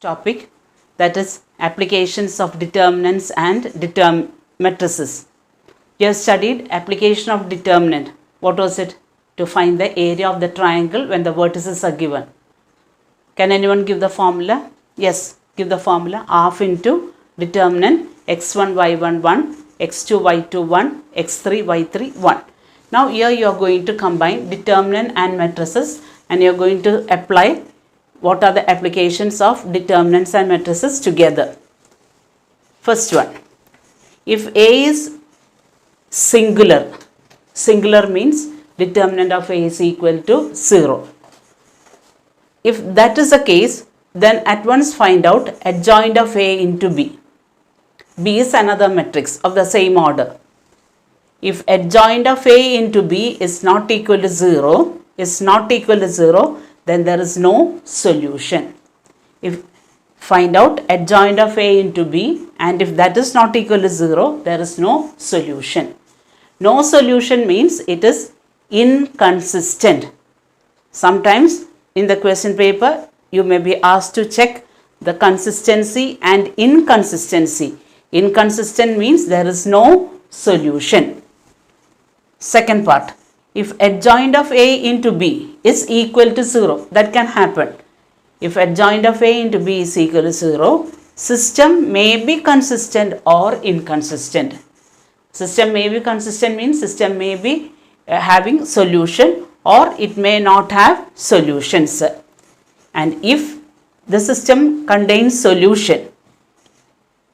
topic, that is applications of determinants and matrices. You have studied application of determinant. What was it? To find the area of the triangle when the vertices are given. Can anyone give the formula? Yes, give the formula. Half into determinant x1 y1 1, x2 y2 1, x3 y3 1. Now here you are going to combine determinant and matrices, and you are going to apply what are the applications of determinants and matrices together. First one, if A is singular, singular means determinant of A is equal to 0. If that is the case, then at once find out adjoint of A into B. B is another matrix of the same order. If adjoint of A into B is not equal to 0, then there is no solution. If find out adjoint of A into B, and if that is not equal to 0, there is no solution. No solution means it is inconsistent. Sometimes in the question paper, you may be asked to check the consistency and inconsistency. Inconsistent means there is no solution. Second part, if adjoint of A into B is equal to 0, that can happen. If adjoint of A into B is equal to 0, system may be consistent or inconsistent. System may be consistent means system may be having solution, or it may not have solutions. And if the system contains solution,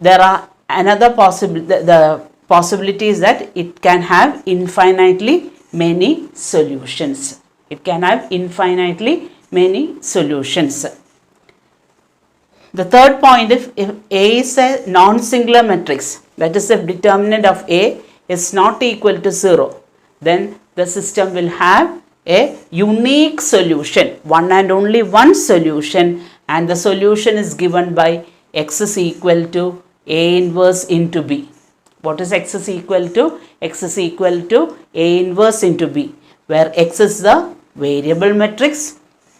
there are another the possibility is that it can have infinitely many solutions. It can have infinitely many solutions. The third point, if A is a non-singular matrix, that is if determinant of A is not equal to 0, then the system will have a unique solution, one and only one solution, and the solution is given by x is equal to A inverse into B. What is x is equal to? X is equal to A inverse into B, where x is the variable matrix,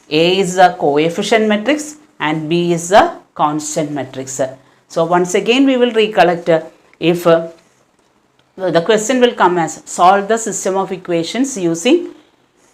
A is the coefficient matrix, and B is the constant matrix. So once again we will recollect if the question will come as solve the system of equations using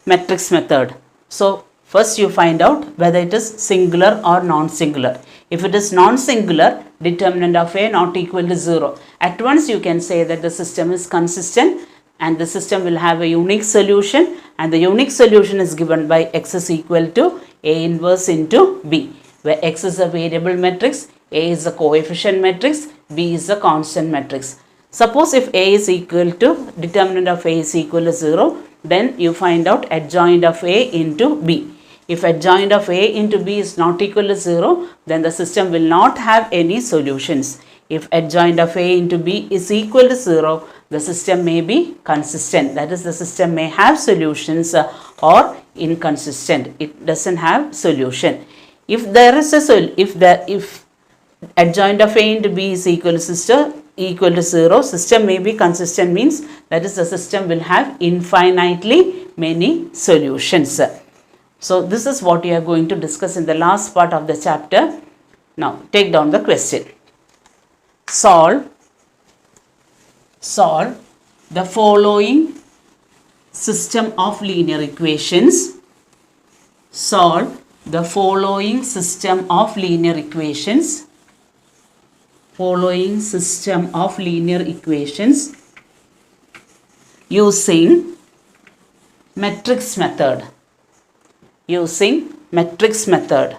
matrix method. So first you find out whether it is singular or non-singular. If it is non-singular, determinant of A not equal to 0. At once you can say that the system is consistent and the system will have a unique solution, and the unique solution is given by x is equal to A inverse into B, where x is a variable matrix, A is a coefficient matrix, B is a constant matrix. Suppose if A is equal to, determinant of A is equal to 0, then you find out adjoint of A into B. If adjoint of A into B is not equal to 0, then the system will not have any solutions. If adjoint of A into B is equal to 0, the system may be consistent. That is, the system may have solutions or inconsistent. It doesn't have solution. If there is a if adjoint of A into B is equal to 0, system may be consistent means that is, the system will have infinitely many solutions. So this is what we are going to discuss in the last part of the chapter. Now take down the question. Solve the following system of linear equations. Solve the following system of linear equations. Following system of linear equations using matrix method. Using matrix method.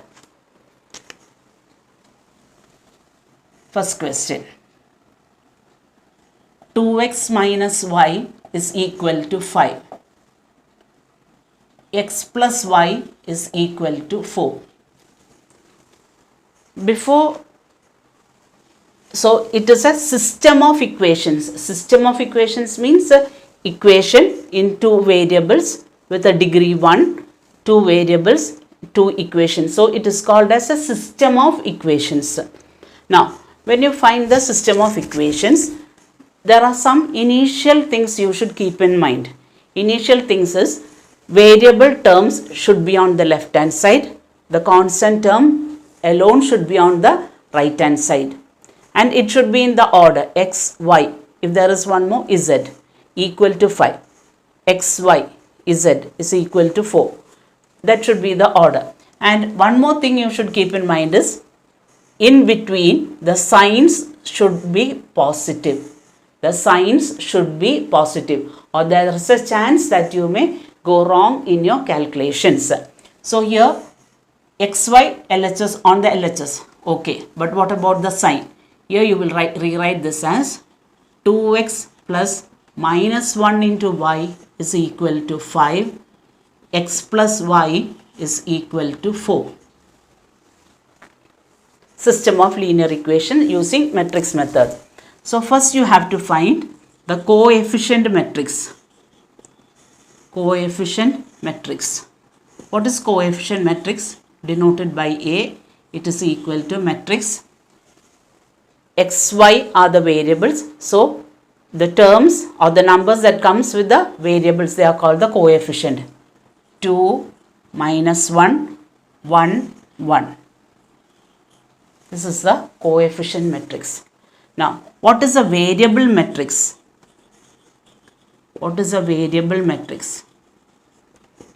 First question. 2x minus y is equal to 5. X plus y is equal to 4. So it is a system of equations. System of equations means equation in two variables with a degree 1, two variables, two equations. So it is called as a system of equations. Now, when you find the system of equations, there are some initial things you should keep in mind. Initial things is variable terms should be on the left hand side. The constant term alone should be on the right hand side. And it should be in the order x, y. If there is one more, z equal to 5. X, y, z is equal to 4. That should be the order. And one more thing you should keep in mind is, in between the signs should be positive. The signs should be positive, or there is a chance that you may go wrong in your calculations. So here xy LHS on the LHS. Okay, but what about the sign? Here you will rewrite this as 2x plus minus 1 into y is equal to 5. X plus y is equal to 4. System of linear equation using matrix method. So first you have to find the coefficient matrix. Coefficient matrix. What is coefficient matrix? Denoted by A. It is equal to matrix. X, Y are the variables. So the terms or the numbers that comes with the variables, they are called the coefficient. 2, minus 1, 1, 1. This is the coefficient matrix. Now, what is a variable matrix? What is a variable matrix?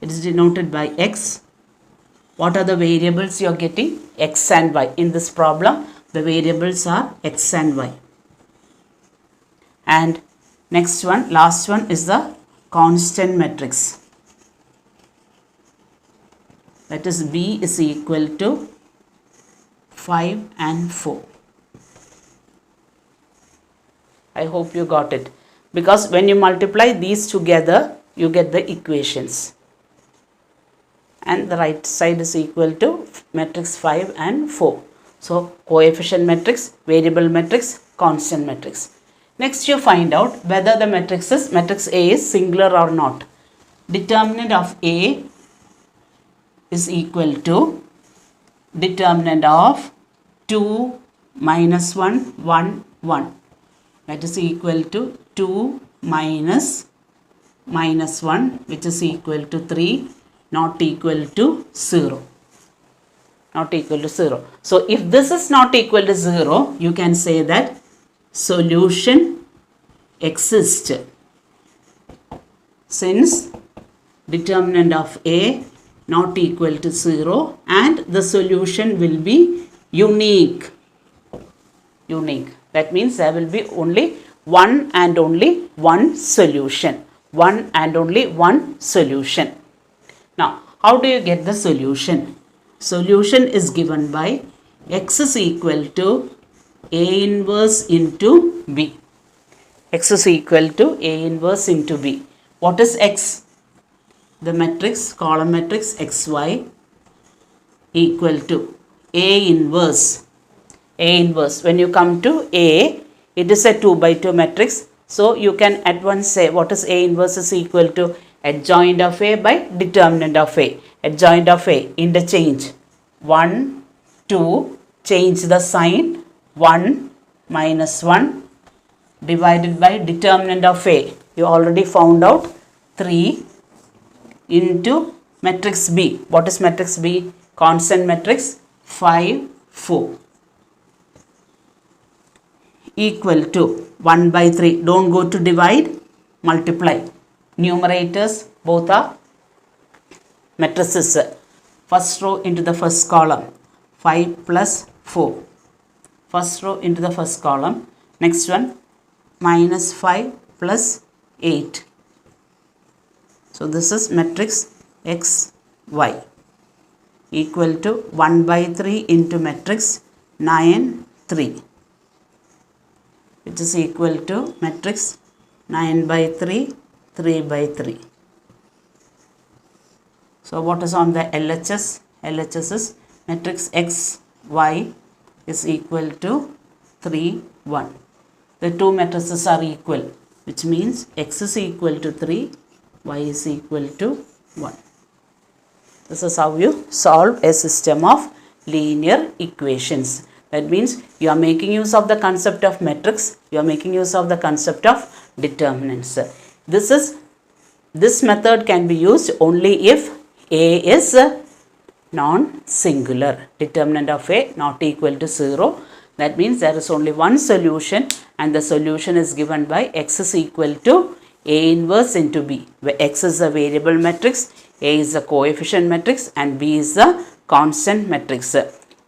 It is denoted by X. What are the variables you are getting? X and Y. In this problem, the variables are X and Y. And next one, last one is the constant matrix. That is B is equal to 5 and 4. I hope you got it. Because when you multiply these together, you get the equations. And the right side is equal to matrix 5 and 4. So, coefficient matrix, variable matrix, constant matrix. Next, you find out whether the matrix A is singular or not. Determinant of A is equal to determinant of 2 minus 1, 1, 1. That is equal to 2 minus 1, which is equal to 3, not equal to 0. Not equal to 0. So, if this is not equal to 0, you can say that solution exists. Since determinant of A not equal to 0 and the solution will be unique. Unique. That means there will be only one and only one solution. One and only one solution. Now, how do you get the solution? Solution is given by X is equal to A inverse into B. X is equal to A inverse into B. What is X? The matrix, column matrix XY equal to A inverse. A inverse. When you come to A, it is a 2 by 2 matrix. So, you can at once say what is A inverse is equal to adjoint of A by determinant of A. Adjoint of A, interchange. 1, 2, change the sign. 1 minus 1 divided by determinant of A. You already found out 3 into matrix B. What is matrix B? Constant matrix 5, 4. Equal to 1 by 3. Don't go to divide, multiply. Numerators both are matrices. First row into the first column. 5 plus 4. First row into the first column. Next one, minus 5 plus 8. So this is matrix X, Y equal to 1 by 3 into matrix 9, 3. Which is equal to matrix 9 by 3, 3 by 3. So what is on the LHS? LHS is matrix X, Y is equal to 3, 1. The two matrices are equal, which means X is equal to 3, Y is equal to 1. This is how you solve a system of linear equations. That means you are making use of the concept of matrix, you are making use of the concept of determinants. This method can be used only if A is non-singular. Determinant of A not equal to 0. That means there is only one solution, and the solution is given by x is equal to A inverse into B, where x is a variable matrix, A is a coefficient matrix, and B is a constant matrix.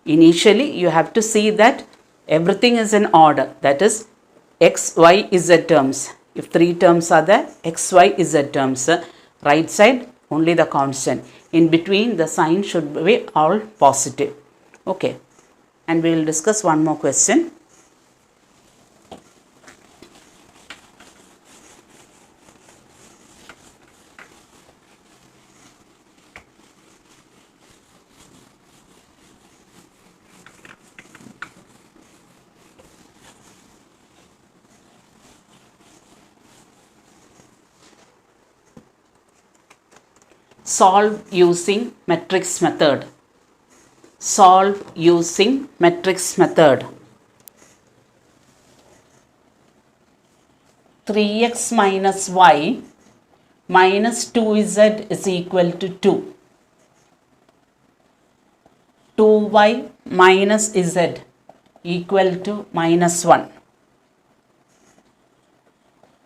Initially, you have to see that everything is in order. That is x, y, z terms. If three terms are there, x, y, z terms. Right side, only the constant. In between, the sign should be all positive. Okay. And we will discuss one more question. Solve using matrix method. Solve using matrix method. 3x minus y minus 2z is equal to 2. 2y minus z equal to minus 1.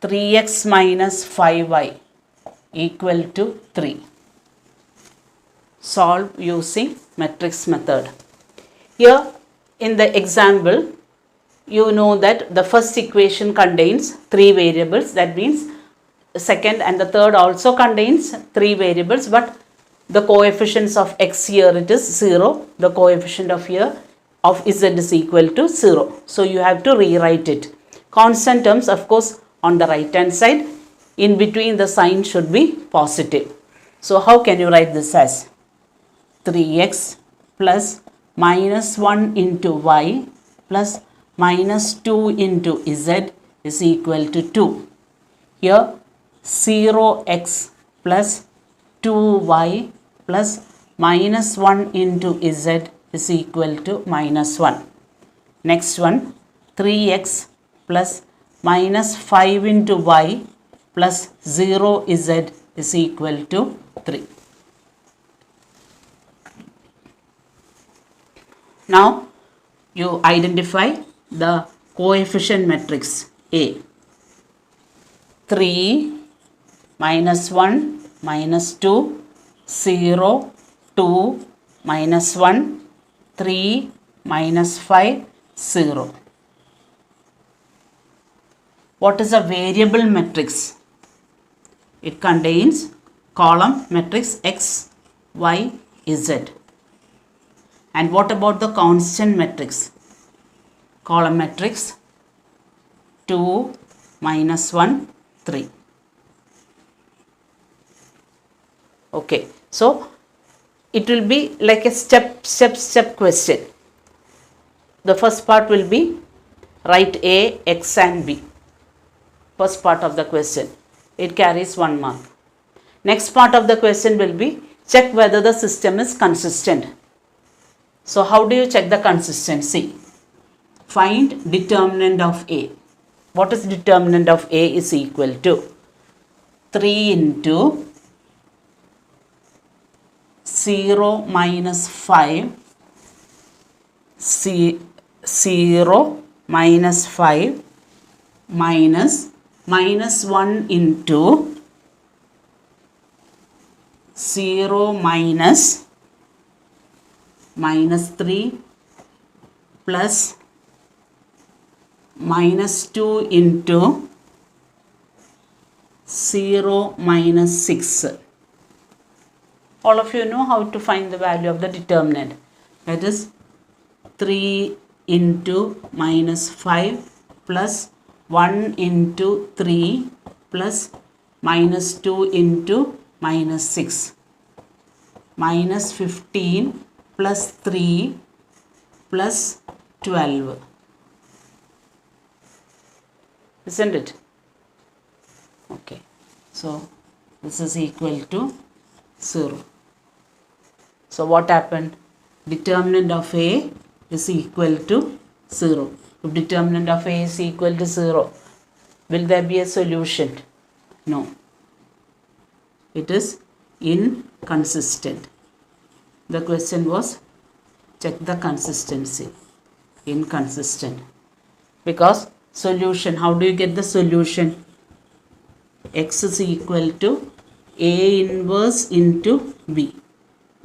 3x minus 5y equal to 3. Solve using matrix method. Here in the example, you know that the first equation contains three variables. That means the second and the third also contains three variables, but the coefficients of x here it is 0. The coefficient of here of z is equal to 0. So you have to rewrite it. Constant terms, of course, on the right hand side. In between, the sign should be positive. So how can you write this as 3x plus minus 1 into y plus minus 2 into z is equal to 2. Here 0x plus 2y plus minus 1 into z is equal to minus 1. Next one, 3x plus minus 5 into y plus 0z is equal to 3. Now, you identify the coefficient matrix A. 3, minus 1, minus 2, 0, 2, minus 1, 3, minus 5, 0. What is a variable matrix? It contains column matrix x, y, z. And what about the constant matrix? Column matrix 2, minus 1, 3. Okay, so it will be like a step question. The first part will be write A, X and B. First part of the question. It carries 1 mark. Next part of the question will be check whether the system is consistent. So how do you check the consistency? Find determinant of A. What is determinant of A is equal to 3 into 0 minus 5, 0 minus 5 minus minus 1 into 0 minus 3 plus minus 2 into 0 minus 6. All of you know how to find the value of the determinant. That is 3 into minus 5 plus 1 into 3 plus minus 2 into minus 6. Minus 15 plus 3 plus 12. Isn't it? Okay. So this is equal to 0. So what happened? Determinant of A is equal to 0. If determinant of A is equal to 0, will there be a solution? No. It is inconsistent. the question was check the consistency. Inconsistent. Because solution, how do you get the solution? X is equal to A inverse into B.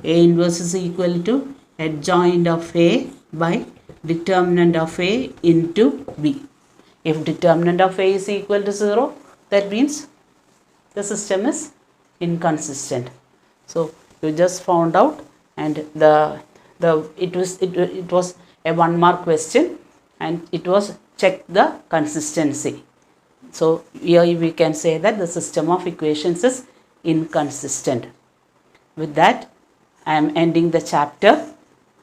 A inverse is equal to adjoint of A by determinant of A into B. If determinant of A is equal to 0, that means the system is inconsistent. So you just found out, and it was a 1 mark question, and it was check the consistency. So here we can say that the system of equations is inconsistent. With that, I am ending the chapter,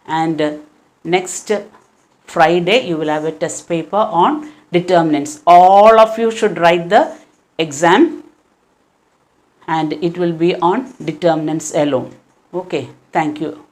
and next Friday you will have a test paper on determinants. All of you should write the exam, and it will be on determinants alone. Okay, thank you.